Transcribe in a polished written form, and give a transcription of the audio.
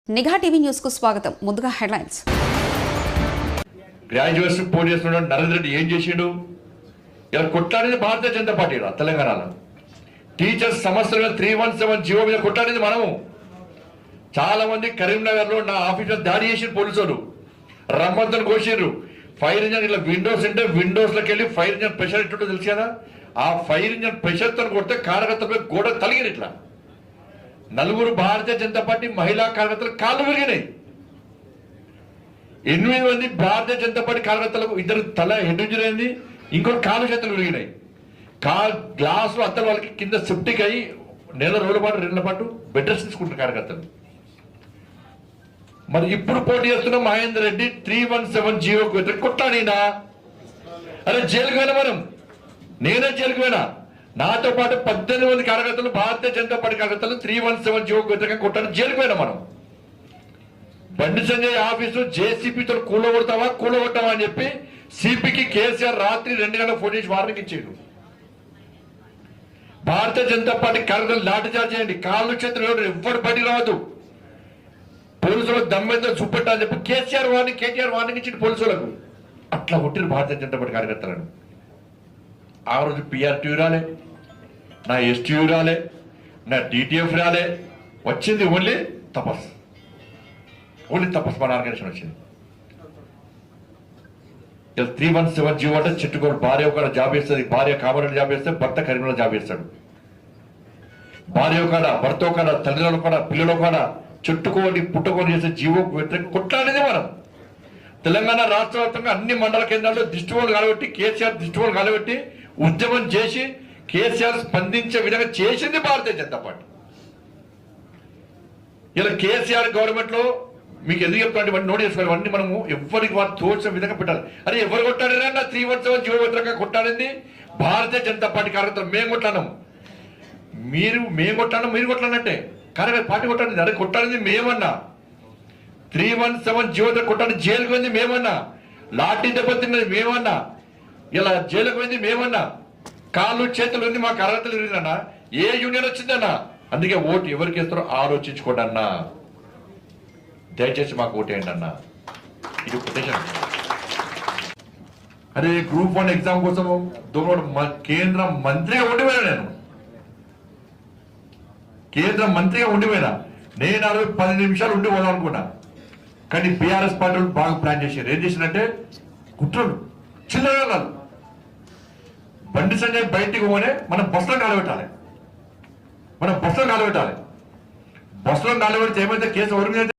నిఘా TV news కు స్వాగతం. ముందుగా హెడ్లైన్స్. గ్రాడ్యుయేట్స్ పోటీ చేస్తున్న నరేంద్ర రెడ్డి ఏం చేసిండు? ఇలా కొట్లాడేది భారతీయ జనతా పార్టీ తెలంగాణలో. టీచర్స్ సమస్యలుగా 317 జీవో మీద కొట్లాడేది మనము. చాలా మంది కరీంనగర్ లో నా ఆఫీసులో దాడి చేసి పోలీసులు రమ్మంతను కోసిర్రు. ఫైర్ ఇంజన్ ఇట్లా విండోస్ అంటే విండోస్ లోకి వెళ్ళి ఫైర్ ఇంజన్ ప్రెషర్ ఎట్టుంటో తెలుసు కదా, ఆ ఫైర్ ఇంజన్ ప్రెషర్ తో కొడితే కార్యకర్తలపై గోడ తలిగిరు. ఇట్లా నలుగురు భారతీయ జనతా పార్టీ మహిళా కార్యకర్తలు కాళ్ళు విరిగినాయి. 8 మంది భారతీయ జనతా పార్టీ కార్యకర్తలకు ఇద్దరు తల హెడ్ ఇంజరీ అయింది, ఇంకొక కాలు చేతులు విరిగినాయి. గ్లాసులు అత్తలు వాళ్ళకి కింద సెప్టిక్ అయ్యి నెల రోజుల పాటు 2 నెలల పాటు బెడ్ రెస్ట్ తీసుకుంటున్న కార్యకర్తలు. మరి ఇప్పుడు పోటీ చేస్తున్న మహేందర్ రెడ్డి 317 జీవోకు వ్యతిరేక కొట్లాడినా? అరే జైలుకు పోయినా, మనం నేనే జైలుకు పోయినా. నాతో పాటు 18 మంది కార్యకర్తలు భారతీయ జనతా పార్టీ కార్యకర్తలు 317 జీవోకు వ్యతిరేకంగా కొట్టాలని జైలుకు పోయినా మనం. బండి సంజయ్ ఆఫీసు జేసీపీతో కూలగొట్టావా అని చెప్పి సిపికి కేసీఆర్ రాత్రి 2 గంటల ఫోన్ చేసి వార్నింగ్ ఇచ్చాడు. భారతీయ జనతా పార్టీ కార్యకర్తలు లాఠీచార్జ్ చేయండి, కాళ్ళు చేతులు ఎవ్వరు బయటికి రావద్దు, పోలీసులకు దమ్మెంతో చూపెట్టా అని చెప్పి కేటీఆర్ వార్నింగ్ ఇచ్చింది పోలీసులకు. అట్లా కొట్టిరు భారతీయ జనతా పార్టీ కార్యకర్తలను. ఆ రోజు పిఆర్టీయూ రాలే, నా ఎస్టీయూ రాలే, నా డిటిఎఫ్ రాలే, వచ్చింది ఓన్లీ తపస్ మన ఆర్గనైజేషన్ వచ్చింది. 317 జీవో అంటే చెట్టుకోడు. భార్య ఒక జాబ్ చేస్తుంది, భార్య కామరెడ్డి జాబ్ చేస్తే భర్త కరీంనగర్ జాబ్ చేస్తాడు. భార్య కాడ, భర్త కాడ, తల్లిదండ్రులు కాడ, పిల్లలు కాడ చుట్టుకోని పుట్టుకొని చేసే జీవోకు వ్యతిరేకంగా కొట్లాడేది మనం. తెలంగాణ రాష్ట్ర వ్యాప్తంగా అన్ని మండల కేంద్రాల్లో దిష్టిబోలు కాలబెట్టి, కేసీఆర్ దిష్టిబోలు కాలబెట్టి ఉద్యమం చేసి కేసీఆర్ స్పందించే విధంగా చేసింది భారతీయ జనతా పార్టీ. ఇలా కేసీఆర్ గవర్నమెంట్ లో మీకు ఎందుకు చెప్తాను, ఇవన్నీ నోట్ చేసుకోవాలి. ఇవన్నీ మనము ఎవరికి వారు తోచిన విధంగా పెట్టాలి. అరే ఎవరు కొట్టాడరా? 317 జీవో వ్యతిరేకంగా కొట్టాడింది భారతీయ జనతా పార్టీ కార్యకర్తలు. మేము కొట్లాను, మేము కొట్లాను, మీరు కొట్లానంటే కార్యకర్త పార్టీ కొట్టాడింది. అరే కొట్టాడింది మేమన్నా. 317 జీవో కొట్టాడి జైలుకు పోయింది మేమన్నా, లాఠీ దెబ్బతిన్నది మేమన్నా, ఇలా జైలుకు పోయింది మేమన్నా, కాళ్ళు చేతులు ఉంది మా కార్యకర్తలు విరిగినన్నా. A union వచ్చిందన్నా? అందుకే ఓటు ఎవరికి వేస్తారో ఆలోచించుకోండి అన్నా. దయచేసి మాకు ఓటేయండి అన్న. ఇది కొటేషన్. అరే గ్రూప్ 1 ఎగ్జామ్ కోసం కేంద్ర మంత్రిగా ఉండిపోయినా, కేంద్ర మంత్రిగా ఉండిపోయినా. నేను 10 నిమిషాలు ఉండి పోదాం అనుకున్నా, కానీ బీఆర్ఎస్ పార్టీ బాగా ప్లాన్ చేశారు. ఏం చేసినంటే కుట్రలు చిల్లగా కాదు. బండి సంజయ్ బయటికి పోనే మనం బస్సులో కాలబెట్టాలి, బస్సులో కాలబెడితే ఏమైతే కేసు ఎవరి మీద